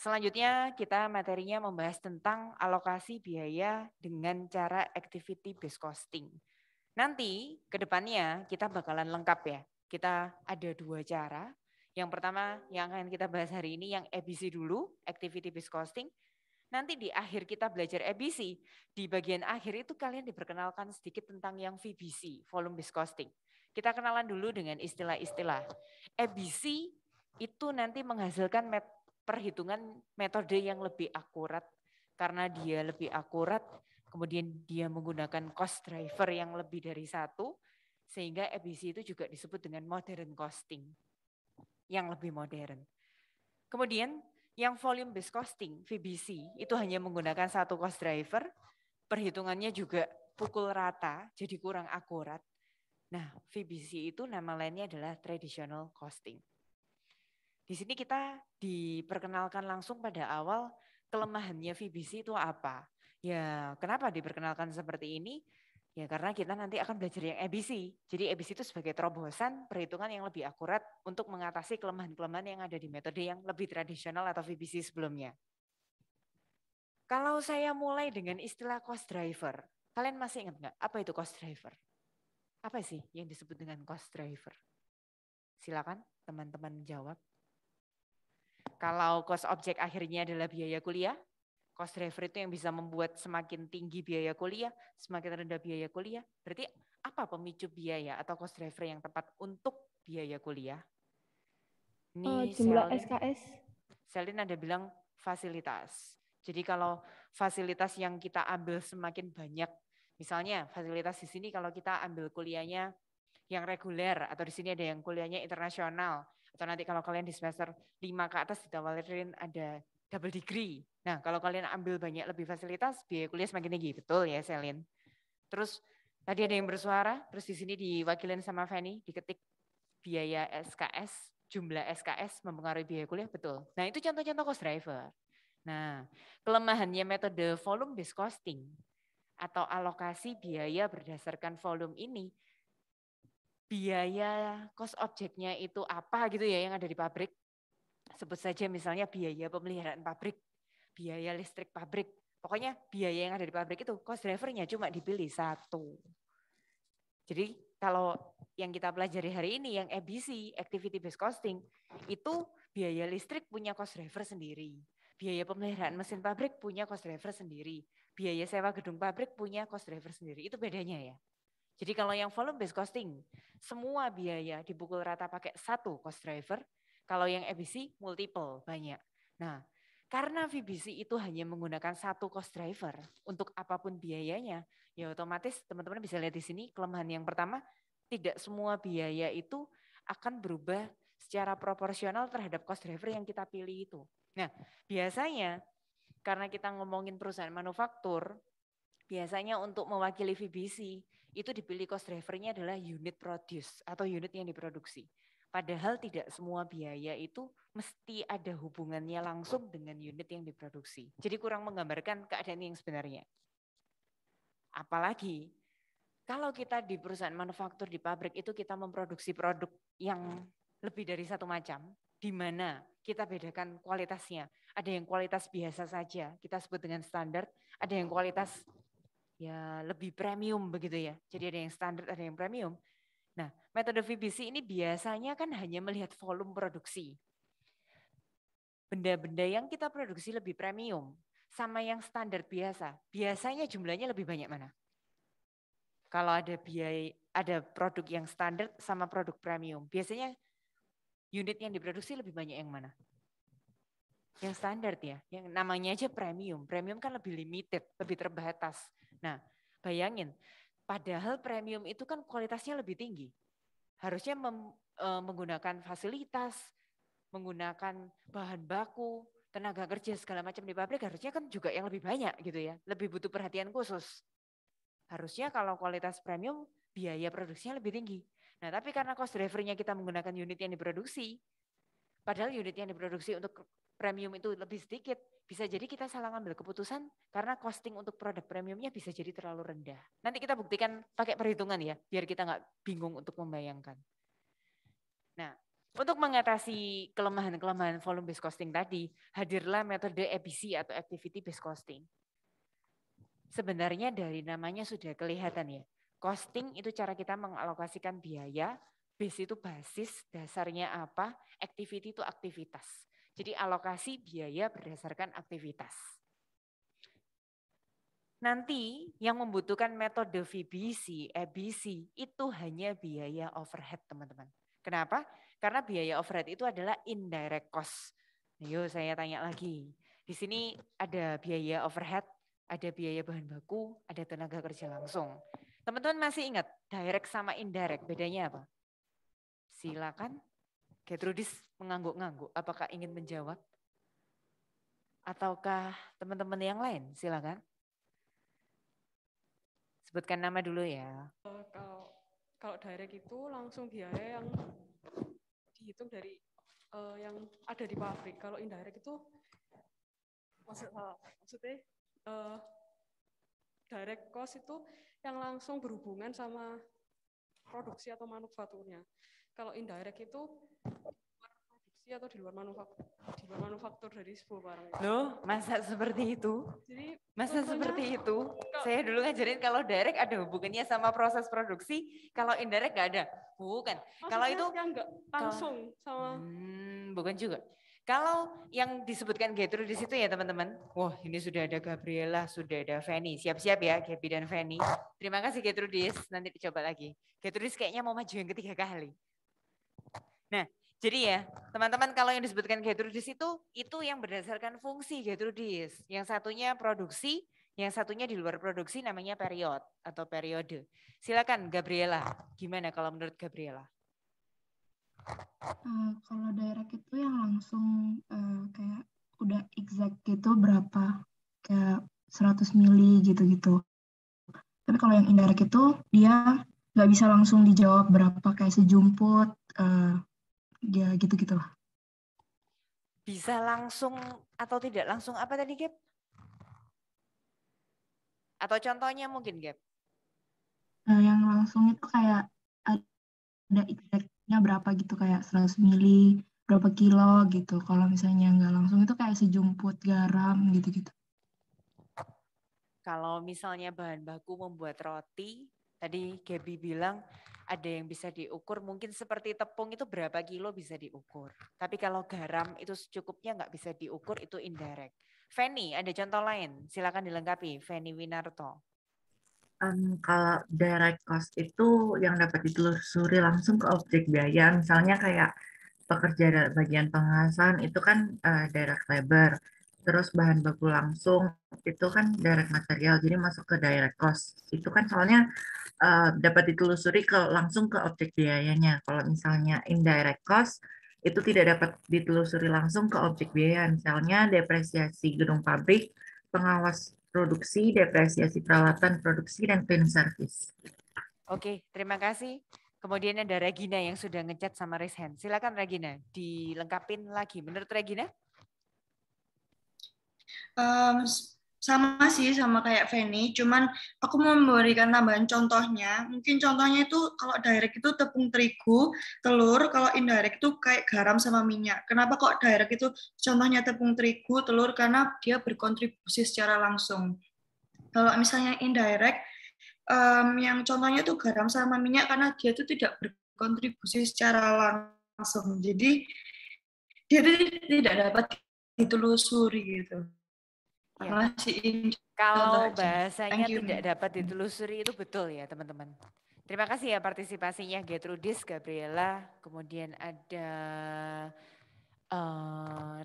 Selanjutnya kita materinya membahas tentang alokasi biaya dengan cara activity based costing. Nanti ke depannya kita bakalan lengkap ya. Kita ada 2 cara. Yang pertama yang akan kita bahas hari ini yang ABC dulu, activity based costing. Nanti di akhir kita belajar ABC, di bagian akhir itu kalian diperkenalkan sedikit tentang yang VBC, volume based costing. Kita kenalan dulu dengan istilah-istilah. ABC itu nanti menghasilkan perhitungan metode yang lebih akurat. Karena dia lebih akurat, kemudian dia menggunakan cost driver yang lebih dari satu, sehingga ABC itu juga disebut dengan modern costing, yang lebih modern. Kemudian yang volume based costing, VBC, itu hanya menggunakan satu cost driver, perhitungannya juga pukul rata, jadi kurang akurat. Nah, VBC itu nama lainnya adalah traditional costing. Di sini kita diperkenalkan langsung pada awal kelemahannya VBC itu apa. Ya, kenapa diperkenalkan seperti ini? Ya karena kita nanti akan belajar yang ABC. Jadi ABC itu sebagai terobosan perhitungan yang lebih akurat untuk mengatasi kelemahan-kelemahan yang ada di metode yang lebih tradisional atau VBC sebelumnya. Kalau saya mulai dengan istilah cost driver, kalian masih ingat nggak apa itu cost driver? Apa sih yang disebut dengan cost driver? Silakan teman-teman jawab. Kalau cost objek akhirnya adalah biaya kuliah, cost driver itu yang bisa membuat semakin tinggi biaya kuliah, semakin rendah biaya kuliah. Berarti apa pemicu biaya atau cost driver yang tepat untuk biaya kuliah? Ini Jumlah SKS. Selin ada bilang fasilitas. Jadi kalau fasilitas yang kita ambil semakin banyak, misalnya fasilitas di sini kalau kita ambil kuliahnya yang reguler atau di sini ada yang kuliahnya internasional, atau nanti kalau kalian di semester 5 ke atas ditawarin ada double degree. Nah, kalau kalian ambil banyak lebih fasilitas, biaya kuliah semakin tinggi. Betul ya, Selin? Terus tadi ada yang bersuara, terus di sini diwakilin sama Fanny, diketik biaya SKS, jumlah SKS mempengaruhi biaya kuliah, betul. Nah, itu contoh-contoh cost driver. Nah, kelemahannya metode volume based costing atau alokasi biaya berdasarkan volume ini, biaya cost objeknya itu apa gitu ya yang ada di pabrik. Sebut saja misalnya biaya pemeliharaan pabrik, biaya listrik pabrik. Pokoknya biaya yang ada di pabrik itu cost drivernya cuma dipilih satu. Jadi kalau yang kita pelajari hari ini yang ABC, activity based costing, itu biaya listrik punya cost driver sendiri. Biaya pemeliharaan mesin pabrik punya cost driver sendiri. Biaya sewa gedung pabrik punya cost driver sendiri. Itu bedanya ya. Jadi kalau yang volume based costing, semua biaya dipukul rata pakai satu cost driver. Kalau yang ABC multiple, banyak. Nah, karena VBC itu hanya menggunakan satu cost driver untuk apapun biayanya, ya otomatis teman-teman bisa lihat di sini kelemahan yang pertama, tidak semua biaya itu akan berubah secara proporsional terhadap cost driver yang kita pilih itu. Nah, biasanya karena kita ngomongin perusahaan manufaktur, biasanya untuk mewakili VBC, itu dipilih cost drivernya adalah unit produce atau unit yang diproduksi. Padahal tidak semua biaya itu mesti ada hubungannya langsung dengan unit yang diproduksi. Jadi kurang menggambarkan keadaan yang sebenarnya. Apalagi kalau kita di perusahaan manufaktur di pabrik itu kita memproduksi produk yang lebih dari satu macam, di mana kita bedakan kualitasnya. Ada yang kualitas biasa saja, kita sebut dengan standar, ada yang kualitas ya lebih premium begitu ya. Jadi ada yang standar, ada yang premium. Nah, metode VBC ini biasanya kan hanya melihat volume produksi. Benda-benda yang kita produksi lebih premium sama yang standar biasa, biasanya jumlahnya lebih banyak mana? Kalau ada biaya, ada produk yang standar sama produk premium, biasanya unit yang diproduksi lebih banyak yang mana? Yang standar ya, yang namanya aja premium. Premium kan lebih limited, lebih terbatas. Nah, bayangin, padahal premium itu kan kualitasnya lebih tinggi. Harusnya menggunakan fasilitas, menggunakan bahan baku, tenaga kerja segala macam di pabrik harusnya kan juga yang lebih banyak gitu ya. Lebih butuh perhatian khusus. Harusnya kalau kualitas premium, biaya produksinya lebih tinggi. Nah, tapi karena cost drivernya kita menggunakan unit yang diproduksi, padahal unit yang diproduksi untuk premium itu lebih sedikit, bisa jadi kita salah ngambil keputusan karena costing untuk produk premiumnya bisa jadi terlalu rendah. Nanti kita buktikan pakai perhitungan ya, biar kita nggak bingung untuk membayangkan. Nah, Untuk mengatasi kelemahan-kelemahan volume based costing tadi, hadirlah metode ABC atau activity based costing. Sebenarnya dari namanya sudah kelihatan ya. Costing itu cara kita mengalokasikan biaya, base itu basis, dasarnya apa, activity itu aktivitas. Jadi alokasi biaya berdasarkan aktivitas. Nanti yang membutuhkan metode VBC, ABC itu hanya biaya overhead teman-teman. Kenapa? Karena biaya overhead itu adalah indirect cost. Ayo saya tanya lagi. Di sini ada biaya overhead, ada biaya bahan baku, ada tenaga kerja langsung. Teman-teman masih ingat direct sama indirect bedanya apa? Silakan. Gertrudis mengangguk-ngangguk. Apakah ingin menjawab? Ataukah teman-teman yang lain? Silakan. Sebutkan nama dulu ya. Kalau direct itu langsung biaya yang dihitung dari yang ada di pabrik. Kalau indirect itu maksudnya direct cost itu yang langsung berhubungan sama produksi atau manufakturnya. Kalau indirect itu produksi atau di luar manufaktur dari sebuah barang. Loh, masa seperti itu? Jadi masa seperti itu? Saya dulu ngajarin kalau direct ada hubungannya sama proses produksi, kalau indirect nggak ada. Bukan. Kalau itu yang nggak langsung sama. Bukan juga. Kalau yang disebutkan Gertrudis itu ya teman-teman, wah ini sudah ada Gabriela, sudah ada Fanny. Siap-siap ya Gaby dan Fanny. Terima kasih Gertrudis, nanti dicoba lagi. Gertrudis kayaknya mau maju yang ketiga kali. Nah, jadi ya teman-teman kalau yang disebutkan Gertrudis itu yang berdasarkan fungsi Gertrudis. Yang satunya produksi, yang satunya di luar produksi namanya period atau periode. Silakan Gabriela, gimana kalau menurut Gabriela? Kalau direct itu yang langsung kayak udah exact gitu berapa, kayak 100 mili gitu-gitu. Tapi kalau yang indirect itu dia nggak bisa langsung dijawab berapa, kayak sejumput, ya gitu-gitu lah. Bisa langsung atau tidak langsung apa tadi Gap? Atau contohnya mungkin Gap? Yang langsung itu kayak ada exactnya berapa gitu, kayak 100 mili, berapa kilo gitu. Kalau misalnya nggak langsung itu kayak sejumput garam gitu-gitu. Kalau misalnya bahan baku membuat roti, tadi Gaby bilang ada yang bisa diukur, mungkin seperti tepung itu berapa kilo bisa diukur. Tapi kalau garam itu secukupnya nggak bisa diukur, itu indirect. Fanny, ada contoh lain? Silakan dilengkapi, Fanny Winarto. Kalau direct cost itu yang dapat ditelusuri langsung ke objek biaya, misalnya kayak pekerja bagian pengawasan itu kan direct labor, terus bahan baku langsung itu kan direct material, jadi masuk ke direct cost. Itu kan soalnya dapat ditelusuri langsung ke objek biayanya. Kalau misalnya indirect cost itu tidak dapat ditelusuri langsung ke objek biaya, misalnya depresiasi gedung pabrik, pengawas produksi, depresiasi peralatan produksi, dan cleaning service. Oke, terima kasih. Kemudian ada Regina yang sudah ngechat sama raise hand. Silakan Regina, dilengkapin lagi. Menurut Regina? Sama sih, sama kayak Feni, cuman aku mau memberikan tambahan contohnya. Mungkin contohnya itu kalau direct itu tepung terigu, telur, kalau indirect itu kayak garam sama minyak. Kenapa kok direct itu contohnya tepung terigu, telur? Karena dia berkontribusi secara langsung. Kalau misalnya indirect, yang contohnya itu garam sama minyak karena dia itu tidak berkontribusi secara langsung. Jadi dia tidak dapat ditelusuri gitu. Ya. Kalau bahasanya tidak dapat ditelusuri itu betul ya teman-teman. Terima kasih ya partisipasinya Gertrudis, Gabriela, kemudian ada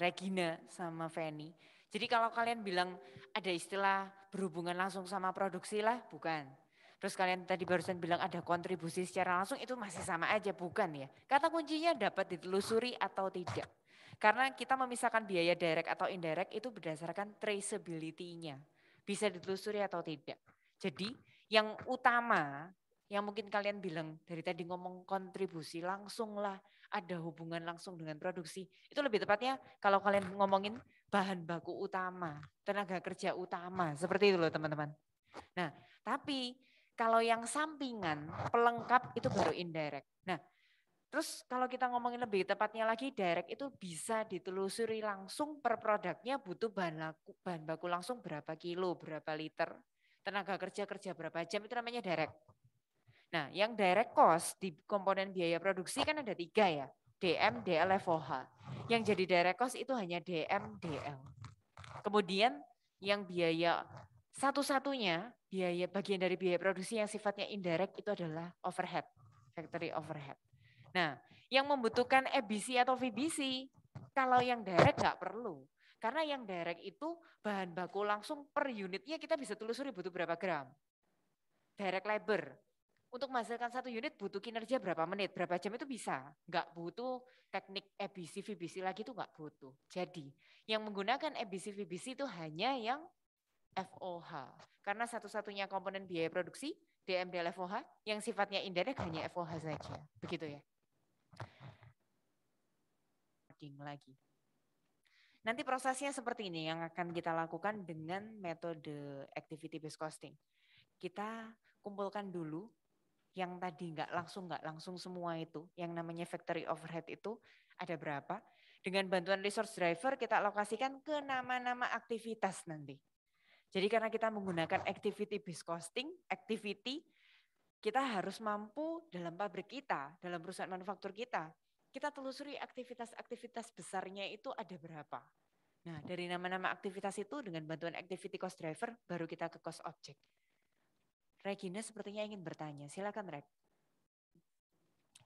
Regina sama Fanny. Jadi kalau kalian bilang ada istilah berhubungan langsung sama produksi lah, bukan. Terus kalian tadi barusan bilang ada kontribusi secara langsung, itu masih sama aja, bukan ya. Kata kuncinya dapat ditelusuri atau tidak. Karena kita memisahkan biaya direct atau indirect itu berdasarkan traceability-nya. Bisa ditelusuri atau tidak. Jadi yang utama, yang mungkin kalian bilang dari tadi ngomong kontribusi langsung lah, ada hubungan langsung dengan produksi. Itu lebih tepatnya kalau kalian ngomongin bahan baku utama, tenaga kerja utama, seperti itu loh teman-teman. Nah, tapi kalau yang sampingan, pelengkap itu baru indirect. Nah, Terus kalau kita ngomongin lebih tepatnya lagi, direct itu bisa ditelusuri langsung per produknya butuh bahan baku langsung berapa kilo, berapa liter, tenaga kerja berapa jam, itu namanya direct. Nah, yang direct cost di komponen biaya produksi kan ada 3 ya, DM, DL, FOH. Yang jadi direct cost itu hanya DM, DL. Kemudian yang biaya satu-satunya, biaya bagian dari biaya produksi yang sifatnya indirect itu adalah overhead, factory overhead. Nah, yang membutuhkan EBC atau VBC, kalau yang direct nggak perlu. Karena yang direct itu bahan baku langsung per unitnya kita bisa telusuri butuh berapa gram. Direct labor, untuk menghasilkan 1 unit butuh kinerja berapa menit, berapa jam itu bisa. Nggak butuh teknik EBC, VBC lagi itu nggak butuh. Jadi, yang menggunakan EBC, VBC itu hanya yang FOH. Karena satu-satunya komponen biaya produksi, DMDL FOH, yang sifatnya indirect hanya FOH saja. Begitu ya. Lagi. Nanti prosesnya seperti ini yang akan kita lakukan dengan metode activity based costing. Kita kumpulkan dulu yang tadi nggak langsung semua itu, yang namanya factory overhead itu ada berapa. Dengan bantuan resource driver kita alokasikan ke nama-nama aktivitas nanti. Jadi karena kita menggunakan activity based costing, kita harus mampu dalam pabrik kita, dalam perusahaan manufaktur kita telusuri aktivitas-aktivitas besarnya itu ada berapa. Nah, dari nama-nama aktivitas itu dengan bantuan activity cost driver baru kita ke cost object. Regina sepertinya ingin bertanya, silakan Reg.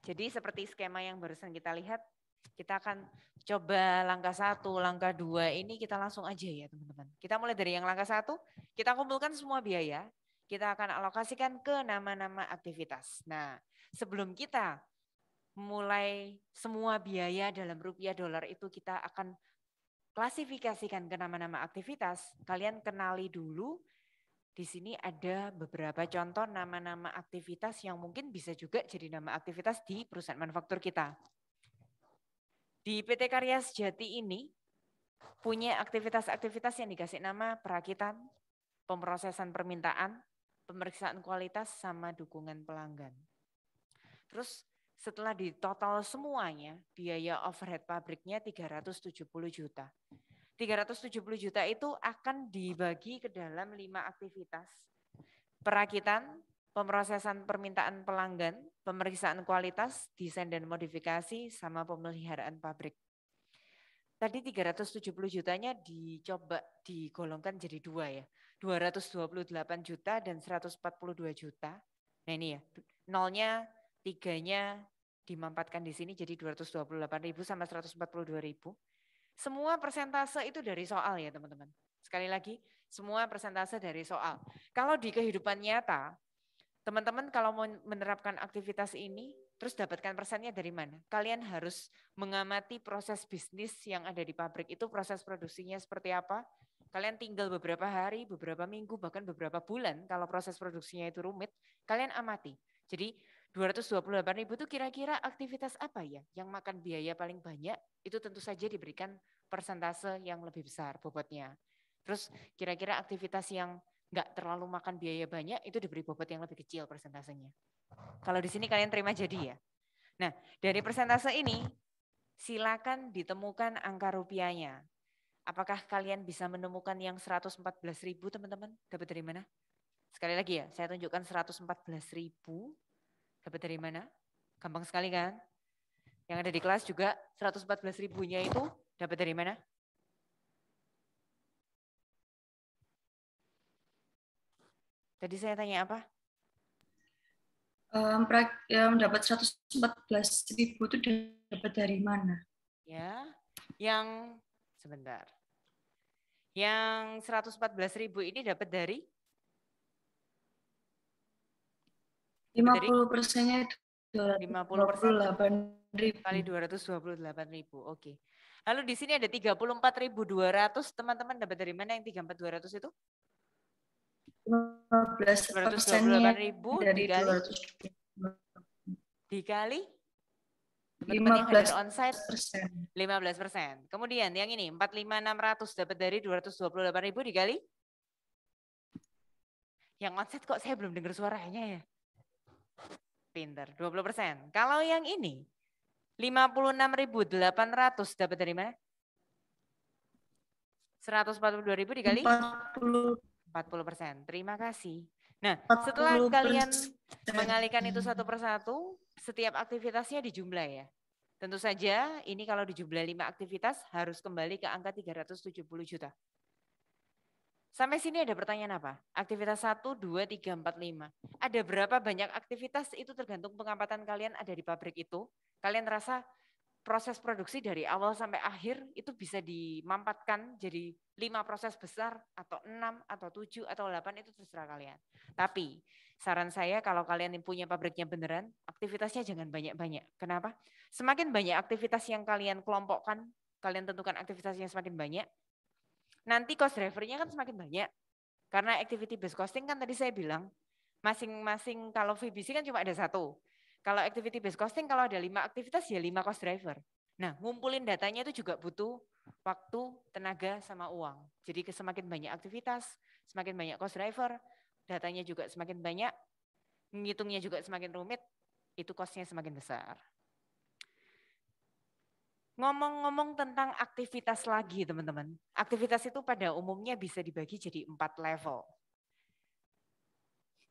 Jadi seperti skema yang barusan kita lihat, kita akan coba langkah 1, langkah 2 ini kita langsung aja ya teman-teman. Kita mulai dari yang langkah 1, kita kumpulkan semua biaya, kita akan alokasikan ke nama-nama aktivitas. Nah, sebelum kita mulai semua biaya dalam rupiah dolar itu kita akan klasifikasikan ke nama-nama aktivitas, kalian kenali dulu. Di sini ada beberapa contoh nama-nama aktivitas yang mungkin bisa juga jadi nama aktivitas di perusahaan manufaktur kita. Di PT Karya Sejati ini punya aktivitas-aktivitas yang dikasih nama perakitan, pemrosesan permintaan, pemeriksaan kualitas, sama dukungan pelanggan. Terus setelah ditotal semuanya, biaya overhead pabriknya 370 juta. 370 juta itu akan dibagi ke dalam 5 aktivitas. Perakitan, pemrosesan permintaan pelanggan, pemeriksaan kualitas, desain dan modifikasi, sama pemeliharaan pabrik. Tadi 370 jutanya dicoba digolongkan jadi 2 ya. 228 juta dan 142 juta. Nah ini ya, nolnya, 3-nya dimampatkan di sini jadi 228.000 sama 142.000. Semua persentase itu dari soal ya teman-teman. Sekali lagi, semua persentase dari soal. Kalau di kehidupan nyata, teman-teman kalau mau menerapkan aktivitas ini, terus dapatkan persennya dari mana? Kalian harus mengamati proses bisnis yang ada di pabrik itu, proses produksinya seperti apa. Kalian tinggal beberapa hari, beberapa minggu, bahkan beberapa bulan, kalau proses produksinya itu rumit, kalian amati. Jadi 228.000 itu kira-kira aktivitas apa ya yang makan biaya paling banyak, itu tentu saja diberikan persentase yang lebih besar bobotnya. Terus kira-kira aktivitas yang nggak terlalu makan biaya banyak itu diberi bobot yang lebih kecil persentasenya. Kalau di sini kalian terima jadi ya. Nah, dari persentase ini silakan ditemukan angka rupiahnya. Apakah kalian bisa menemukan yang 114.000 teman-teman? Dapat dari mana? Sekali lagi ya, saya tunjukkan 114.000. Dapat dari mana? Gampang sekali kan? Yang ada di kelas juga 114.000-nya itu dapat dari mana? Tadi saya tanya apa? Yang dapat 114.000 itu dapat dari mana? Ya, yang sebentar. Yang 114.000 ini dapat dari 50%-nya itu 50% kali 228.000. Oke. Lalu di sini ada 34.200. Teman-teman dapat dari mana yang 34.200 itu? 15%-nya dari dikali 15%. 15%. Kemudian yang ini 45.600 dapat dari 228.000 dikali. Yang onset kok saya belum dengar suaranya ya? Pinter, 20%. Kalau yang ini 56.800 dapat dari mana? 142.000 dikali 40%. Terima kasih. Nah, setelah 40%. kalian mengalihkan itu satu persatu, setiap aktivitasnya dijumlah ya. Tentu saja ini kalau dijumlah 5 aktivitas harus kembali ke angka 370 juta. Sampai sini ada pertanyaan apa? Aktivitas 1, 2, 3, 4, 5. Ada berapa banyak aktivitas itu tergantung pengamatan kalian ada di pabrik itu. Kalian rasa proses produksi dari awal sampai akhir itu bisa dimampatkan jadi 5 proses besar atau 6 atau 7 atau 8 itu terserah kalian. Tapi saran saya kalau kalian punya pabriknya beneran, aktivitasnya jangan banyak-banyak. Kenapa? Semakin banyak aktivitas yang kalian kelompokkan, kalian tentukan aktivitasnya semakin banyak, nanti cost drivernya kan semakin banyak. Karena activity based costing kan tadi saya bilang, masing-masing kalau VBC kan cuma ada satu. Kalau activity based costing kalau ada 5 aktivitas ya 5 cost driver. Nah, ngumpulin datanya itu juga butuh waktu, tenaga, sama uang. Jadi semakin banyak aktivitas, semakin banyak cost driver, datanya juga semakin banyak, menghitungnya juga semakin rumit, itu costnya semakin besar. Ngomong-ngomong tentang aktivitas lagi teman-teman. Aktivitas itu pada umumnya bisa dibagi jadi 4 level.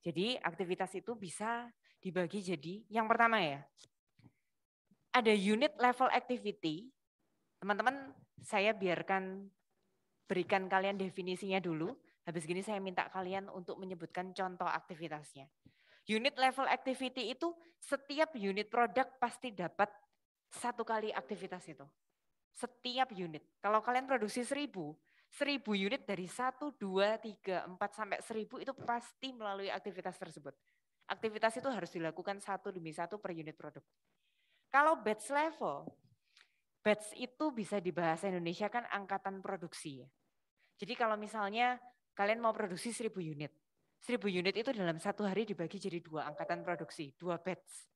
Jadi aktivitas itu bisa dibagi jadi yang pertama ya. Ada unit level activity. Teman-teman saya berikan kalian definisinya dulu. Habis gini saya minta kalian untuk menyebutkan contoh aktivitasnya. Unit level activity itu setiap unit produk pasti dapat 1 kali aktivitas itu. Setiap unit. Kalau kalian produksi 1000 unit dari 1, 2, 3, 4 sampai 1000 itu pasti melalui aktivitas tersebut. Aktivitas itu harus dilakukan 1 demi 1 per unit produk. Kalau batch level, batch itu bisa di bahasa Indonesia kan angkatan produksi ya. Jadi kalau misalnya kalian mau produksi 1000 unit. 1000 unit itu dalam 1 hari dibagi jadi 2 angkatan produksi, 2 batch.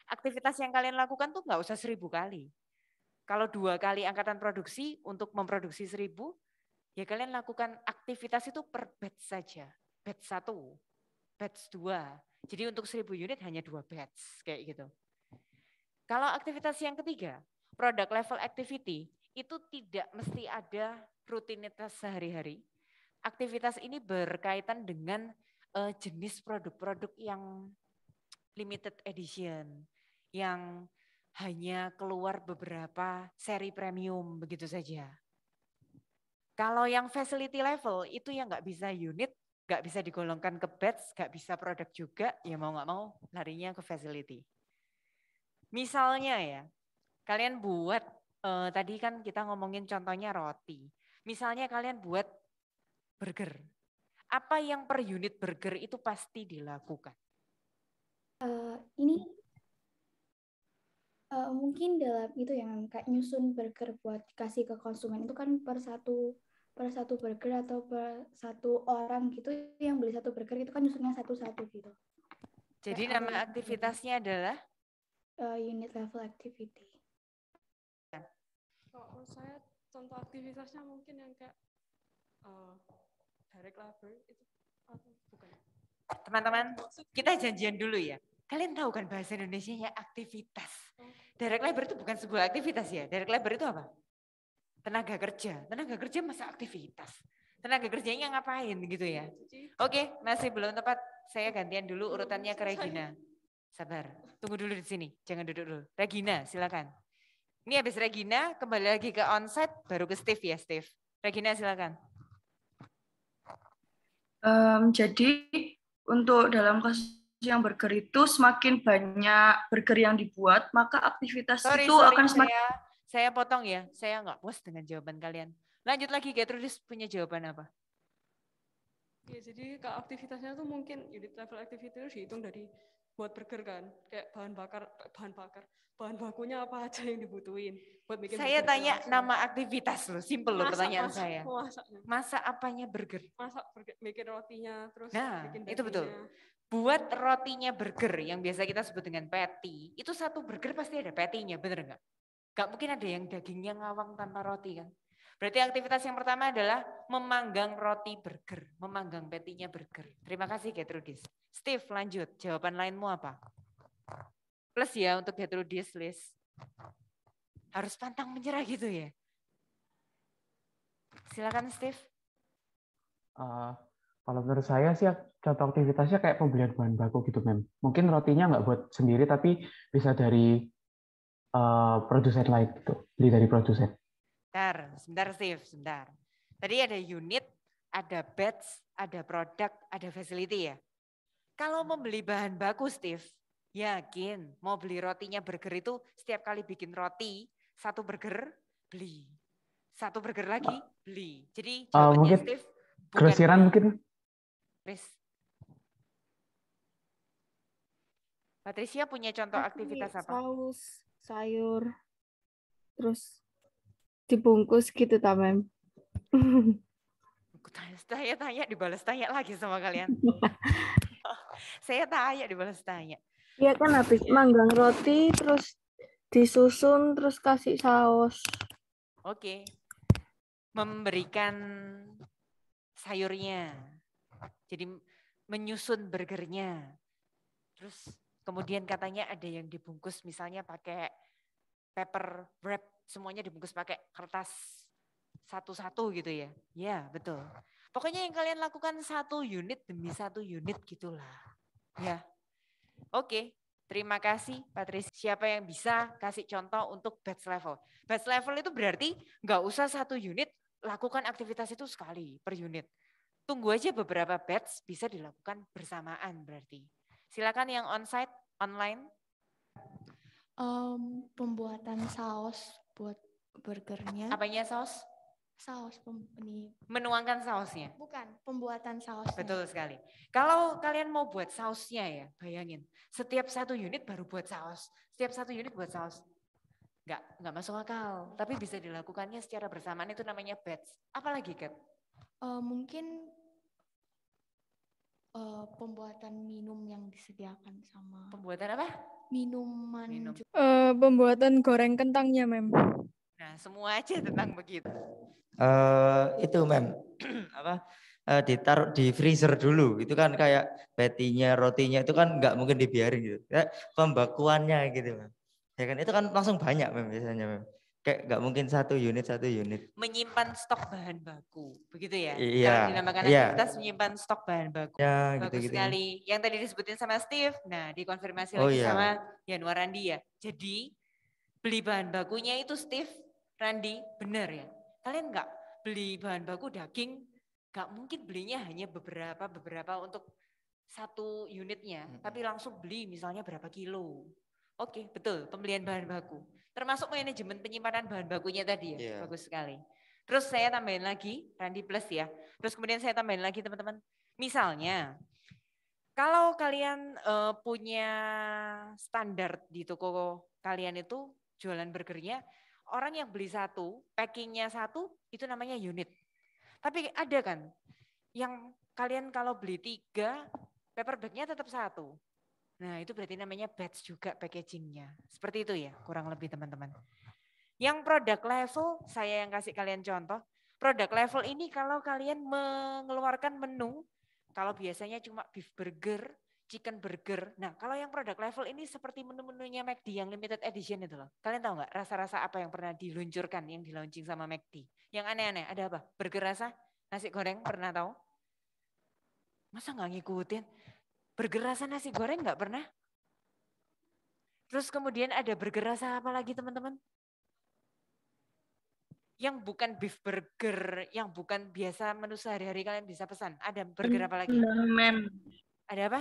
Aktivitas yang kalian lakukan tuh nggak usah 1000 kali. Kalau 2 kali angkatan produksi untuk memproduksi 1000, ya kalian lakukan aktivitas itu per batch saja. Batch 1, batch 2. Jadi untuk 1000 unit hanya 2 batch, kayak gitu. Kalau aktivitas yang ketiga, product level activity, itu tidak mesti ada rutinitas sehari-hari. Aktivitas ini berkaitan dengan jenis produk-produk yang limited edition, yang hanya keluar beberapa seri premium begitu saja. Kalau yang facility level itu yang nggak bisa unit, nggak bisa digolongkan ke batch, nggak bisa produk juga, ya mau nggak mau larinya ke facility. Misalnya ya, kalian buat, tadi kan kita ngomongin contohnya roti. Misalnya kalian buat burger. Apa yang per unit burger itu pasti dilakukan? Ini mungkin dalam itu yang kayak nyusun burger buat kasih ke konsumen itu kan per satu burger atau per 1 orang gitu yang beli 1 burger itu kan nyusunnya satu-satu gitu. Jadi nama aktivitasnya adalah unit level activity. Kalau saya contoh aktivitasnya mungkin yang kayak direct labor itu atau bukan? Teman-teman, kita janjian dulu ya. Kalian tahu kan bahasa Indonesianya aktivitas. Direct labor itu bukan sebuah aktivitas ya. Direct labor itu apa? Tenaga kerja. Tenaga kerja masa aktivitas. Tenaga kerjanya ngapain gitu ya. Oke, masih belum tepat. Saya gantian dulu urutannya ke Regina. Sabar, tunggu dulu di sini. Jangan duduk dulu. Regina, silakan. Ini habis Regina, kembali lagi ke onsite, baru ke Steve ya, Steve. Regina, silakan. Jadi untuk dalam kasus yang burger itu semakin banyak burger yang dibuat, maka aktivitas itu akan semakin... Saya potong ya, saya nggak puas dengan jawaban kalian. Lanjut lagi, Gertrudis punya jawaban apa? Ya, jadi kalau aktivitasnya tuh mungkin unit level activity itu dihitung dari buat burger kan, kayak bahan bakunya apa aja yang dibutuhin buat bikin. Saya tanya nama aktivitas loh, simple loh pertanyaan saya. Masak apanya burger? Masak burger, bikin rotinya, terus nah, bikin itu betul. Buat rotinya burger yang biasa kita sebut dengan patty, itu 1 burger pasti ada patty-nya, bener nggak? Gak mungkin ada yang dagingnya ngawang tanpa roti kan. Berarti aktivitas yang pertama adalah memanggang roti burger, memanggang patty-nya burger. Terima kasih Gertrudis. Steve lanjut, jawaban lainmu apa? Plus ya untuk Gertrudis, Liz. Harus pantang menyerah gitu ya. Silakan Steve. Kalau menurut saya sih contoh aktivitasnya kayak pembelian bahan baku gitu, Mem. Mungkin rotinya nggak buat sendiri, tapi bisa dari produsen lain gitu, beli dari produsen. Sebentar Steve, sebentar. Tadi ada unit, ada batch, ada produk, ada facility ya. Kalau membeli bahan baku Steve, yakin mau beli rotinya burger itu setiap kali bikin roti, 1 burger beli. 1 burger lagi beli. Jadi jawabannya Mungkin Steve bukan grosiran beli. mungkin. Chris. Patricia punya contoh aktivitas apa? Saus, sayur, terus dibungkus gitu, Mem. Saya tanya dibalas tanya lagi sama kalian. Saya tanya dibalas tanya. Iya kan habis manggang roti, terus disusun, terus kasih saus. Oke. Memberikan sayurnya. Jadi menyusun burgernya. Terus kemudian katanya ada yang dibungkus misalnya pakai paper wrap, semuanya dibungkus pakai kertas satu-satu gitu ya. Ya, betul. Pokoknya yang kalian lakukan 1 unit demi 1 unit gitulah. Ya. Oke. Terima kasih Patricia. Siapa yang bisa kasih contoh untuk batch level? Batch level itu berarti nggak usah 1 unit, lakukan aktivitas itu sekali per unit. Tunggu aja beberapa batch bisa dilakukan bersamaan berarti. Silakan yang onsite, online. Pembuatan saus buat burgernya. Apanya saus? Saus ini. Menuangkan sausnya? Bukan, pembuatan sausnya. Betul sekali. Kalau kalian mau buat sausnya ya, bayangin. Setiap 1 unit baru buat saus. Setiap 1 unit buat saus. Nggak masuk akal. Tapi bisa dilakukannya secara bersamaan, itu namanya batch. Apalagi, Kat? Mungkin pembuatan minum yang disediakan sama. Pembuatan apa? Minuman. Pembuatan goreng kentangnya, Mem. Nah, semua aja tentang begitu. Itu Mem, apa ditaruh di freezer dulu. Itu kan kayak patty-nya, rotinya itu kan nggak mungkin dibiarin gitu. Ya, pembakuannya gitu, Mem. Ya kan itu kan langsung banyak, Mem, biasanya, Mem. Kayak nggak mungkin 1 unit. Menyimpan stok bahan baku, begitu ya? Iya. Kalau dinamakan aktivitas menyimpan stok bahan baku. Ya, bagus gitu-gitu. Sekali. Yang tadi disebutin sama Steve, nah dikonfirmasi Oh, lagi iya. sama Yanuar Randi ya. Jadi beli bahan bakunya itu Steve, Randi, benar ya? Kalian nggak beli bahan baku daging, nggak mungkin belinya hanya beberapa untuk 1 unitnya, tapi langsung beli misalnya berapa kilo. Oke, betul, pembelian bahan baku. Termasuk manajemen penyimpanan bahan bakunya tadi ya, bagus sekali. Terus saya tambahin lagi, Randi plus ya. Terus kemudian saya tambahin lagi teman-teman. Misalnya, kalau kalian punya standar di toko kalian itu jualan burgernya, orang yang beli 1, packingnya 1, itu namanya unit. Tapi ada kan, yang kalian kalau beli 3, paper bagnya tetap 1. Nah itu berarti namanya batch juga packagingnya. Seperti itu ya, kurang lebih teman-teman. Yang product level, saya yang kasih kalian contoh. Product level ini kalau kalian mengeluarkan menu, kalau biasanya cuma beef burger, chicken burger. Nah kalau yang product level ini seperti menu-menunya McD yang limited edition itu loh. Kalian tahu nggak rasa-rasa apa yang pernah diluncurkan, yang di launching sama McD? Yang aneh-aneh, ada apa? Burger rasa, nasi goreng, pernah tahu? Masa nggak ngikutin? Burger rasa nasi goreng nggak pernah? Terus kemudian ada burger rasa apa lagi teman-teman? Yang bukan beef burger, yang bukan biasa menu sehari-hari kalian bisa pesan. Ada burger apa lagi? Rendang. Ada apa?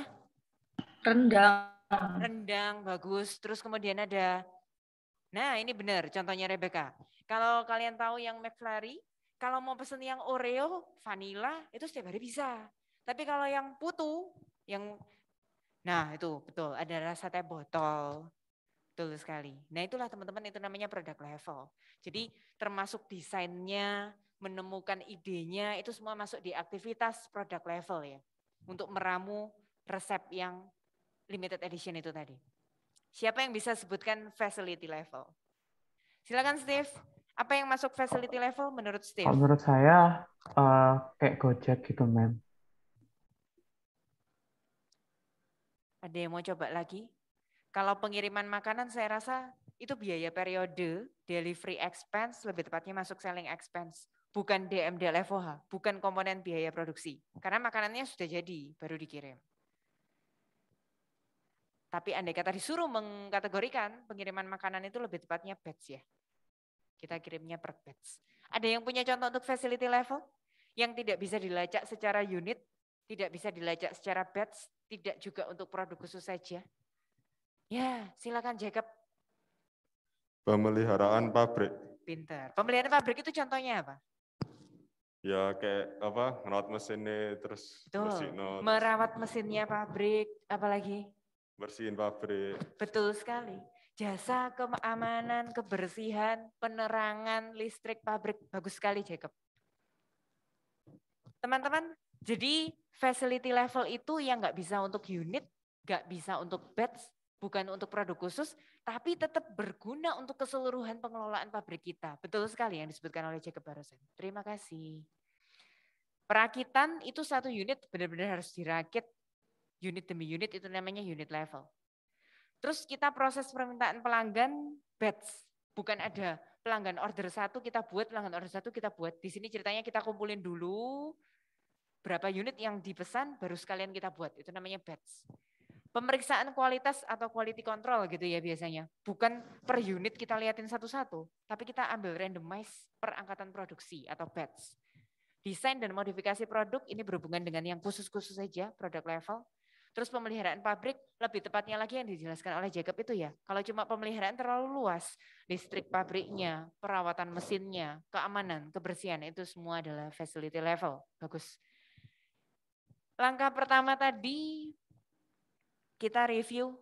Rendang. Rendang, bagus. Terus kemudian ada, nah ini benar contohnya Rebecca. Kalau kalian tahu yang McFlurry, kalau mau pesen yang Oreo, vanilla, itu setiap hari bisa. Tapi kalau yang putu, nah itu betul, ada rasa teh botol. Betul sekali. Nah itulah teman-teman, itu namanya product level. Jadi termasuk desainnya, menemukan idenya, itu semua masuk di aktivitas product level ya. Untuk meramu resep yang limited edition itu tadi. Siapa yang bisa sebutkan facility level? Silakan Steve. Apa yang masuk facility level menurut Steve? Menurut saya kayak Gojek gitu, Mem. Ada yang mau coba lagi? Kalau pengiriman makanan saya rasa itu biaya periode, delivery expense, lebih tepatnya masuk selling expense. Bukan DMDL FOH, bukan komponen biaya produksi. Karena makanannya sudah jadi, baru dikirim. Tapi andai kata disuruh mengkategorikan pengiriman makanan itu lebih tepatnya batch ya. Kita kirimnya per batch. Ada yang punya contoh untuk facility level? Yang tidak bisa dilacak secara unit, tidak bisa dilacak secara batch, tidak juga untuk produk khusus saja. Ya, silakan Jacob. Pemeliharaan pabrik. Pinter. Pemeliharaan pabrik itu contohnya apa? Ya kayak apa, ngerawat mesinnya, terus Betul. Merawat mesinnya pabrik, apalagi? Bersihin pabrik. Betul sekali. Jasa keamanan, kebersihan, penerangan, listrik pabrik. Bagus sekali Jacob. Teman-teman, jadi facility level itu yang nggak bisa untuk unit, nggak bisa untuk batch, bukan untuk produk khusus, tapi tetap berguna untuk keseluruhan pengelolaan pabrik kita. Betul sekali yang disebutkan oleh Jacob barusan. Terima kasih. Perakitan itu satu unit benar-benar harus dirakit. Unit demi unit itu namanya unit level. Terus kita proses permintaan pelanggan batch. Bukan ada pelanggan order 1 kita buat, pelanggan order 1 kita buat. Di sini ceritanya kita kumpulin dulu berapa unit yang dipesan baru sekalian kita buat. Itu namanya batch. Pemeriksaan kualitas atau quality control gitu ya biasanya. Bukan per unit kita liatin satu-satu, tapi kita ambil randomize per angkatan produksi atau batch. Desain dan modifikasi produk ini berhubungan dengan yang khusus-khusus saja, produk level. Terus pemeliharaan pabrik, lebih tepatnya lagi yang dijelaskan oleh Jacob itu ya. Kalau cuma pemeliharaan terlalu luas, listrik pabriknya, perawatan mesinnya, keamanan, kebersihan, itu semua adalah facility level. Bagus. Langkah pertama tadi, kita review